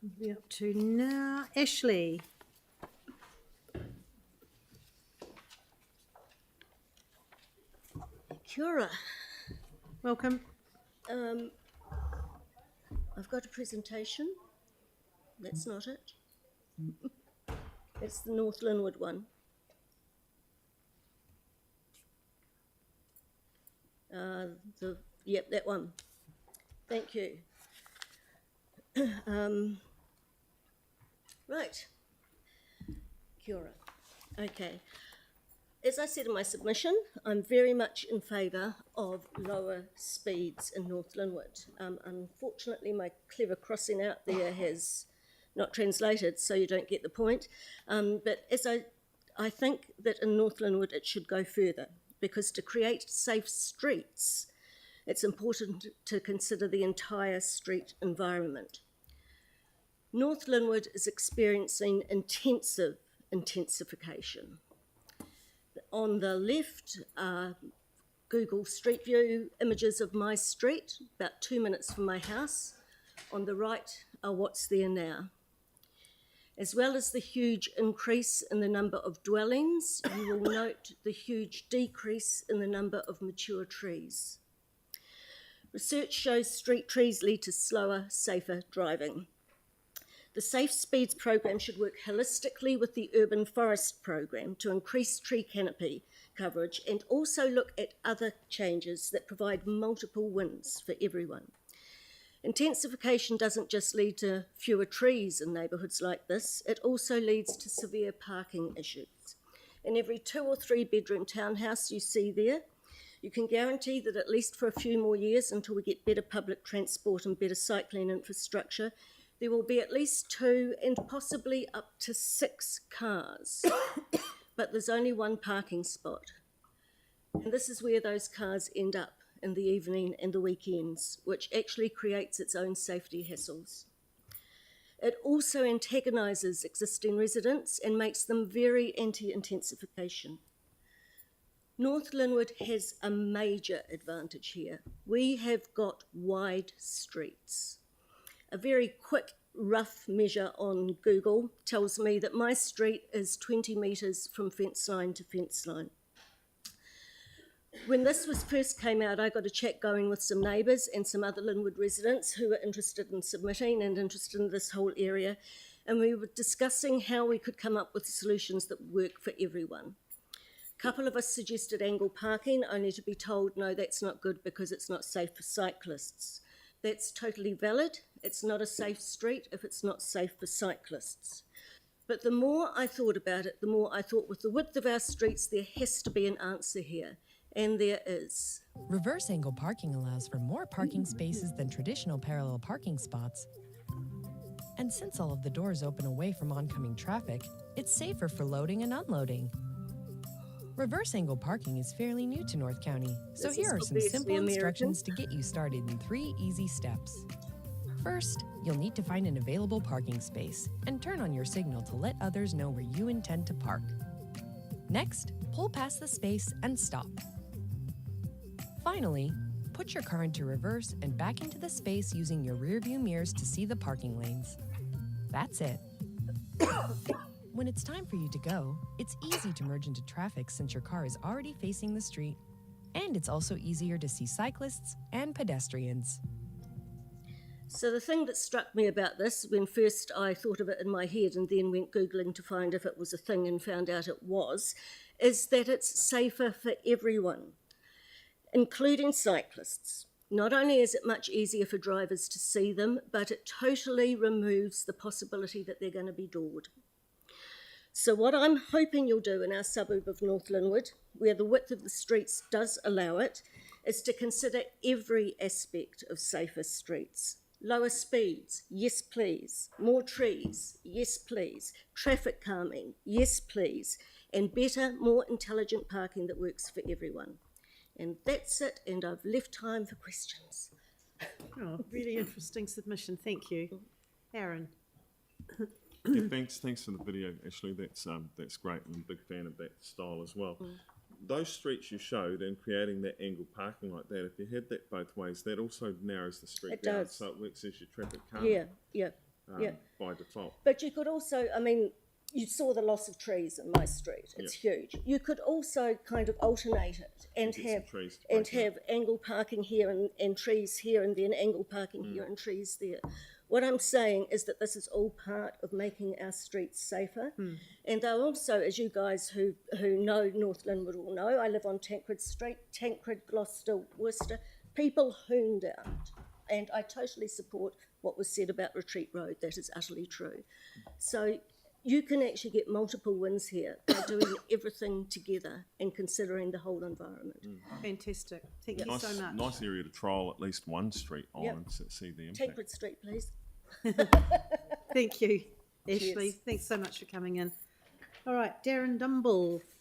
We'll be up to now. Ashley. Kia ora. Welcome. I've got a presentation. That's not it. It's the North Linwood one. Yep, that one. Thank you. Right. Kia ora. Okay. As I said in my submission, I'm very much in favour of lower speeds in North Linwood. Unfortunately, my clever crossing out there has not translated, so you don't get the point. But as I think that in North Linwood it should go further, because to create safe streets, it's important to consider the entire street environment. North Linwood is experiencing intensive intensification. On the left are Google Street View images of my street, about 2 minutes from my house. On the right are what's there now. As well as the huge increase in the number of dwellings, you will note the huge decrease in the number of mature trees. Research shows street trees lead to slower, safer driving. The Safe Speeds program should work holistically with the Urban Forest program to increase tree canopy coverage and also look at other changes that provide multiple wins for everyone. Intensification doesn't just lead to fewer trees in neighbourhoods like this, it also leads to severe parking issues. In every 2 or 3 bedroom townhouse you see there, you can guarantee that at least for a few more years until we get better public transport and better cycling infrastructure, there will be at least 2 and possibly up to 6 cars, but there's only 1 parking spot. And this is where those cars end up in the evening and the weekends, which actually creates its own safety hassles. It also antagonises existing residents and makes them very anti-intensification. North Linwood has a major advantage here. We have got wide streets. A very quick, rough measure on Google tells me that my street is 20 metres from fence line to fence line. When this first came out, I got a chat going with some neighbours and some other Linwood residents who were interested in submitting and interested in this whole area, and we were discussing how we could come up with solutions that work for everyone. A couple of us suggested angle parking, only to be told, no, that's not good because it's not safe for cyclists. That's totally valid. It's not a safe street if it's not safe for cyclists. But the more I thought about it, the more I thought with the width of our streets, there has to be an answer here, and there is. Reverse angle parking allows for more parking spaces than traditional parallel parking spots. And since all of the doors open away from oncoming traffic, it's safer for loading and unloading. Reverse angle parking is fairly new to North County, so here are some simple instructions to get you started in 3 easy steps. First, you'll need to find an available parking space and turn on your signal to let others know where you intend to park. Next, pull past the space and stop. Finally, put your car into reverse and back into the space using your rearview mirrors to see the parking lanes. That's it. When it's time for you to go, it's easy to merge into traffic since your car is already facing the street, and it's also easier to see cyclists and pedestrians. So the thing that struck me about this, when first I thought of it in my head and then went Googling to find if it was a thing and found out it was, is that it's safer for everyone, including cyclists. Not only is it much easier for drivers to see them, but it totally removes the possibility that they're going to be doored. So what I'm hoping you'll do in our suburb of North Linwood, where the width of the streets does allow it, is to consider every aspect of safer streets. Lower speeds, yes please. More trees, yes please. Traffic calming, yes please. And better, more intelligent parking that works for everyone. And that's it, and I've left time for questions. Oh, really interesting submission. Thank you. Aaron. Yeah, thanks for the video, Ashley. That's great. I'm a big fan of that style as well. Those streets you showed and creating that angle parking like that, if you had that both ways, that also narrows the street down, so it works as your traffic calming. Yeah. by default. But you could also, I mean, you saw the loss of trees in my street. It's huge. You could also kind of alternate it and Get some have trees to break have angle parking here and trees here, and then angle parking here and trees there. What I'm saying is that this is all part of making our streets safer. And I also, as you guys who know North Linwood will know, I live on Tancred Street, Tancred, Gloucester, Worcester. People hooned out. And I totally support what was said about Retreat Road. That is utterly true. So you can actually get multiple wins here by doing everything together and considering the whole environment. Fantastic. Thank you so much. Nice area to trial at least one street on and see the impact. Tancred Street, please. Thank you, Ashley. Cheers. Thanks so much for coming in. All right, Darren Dumble,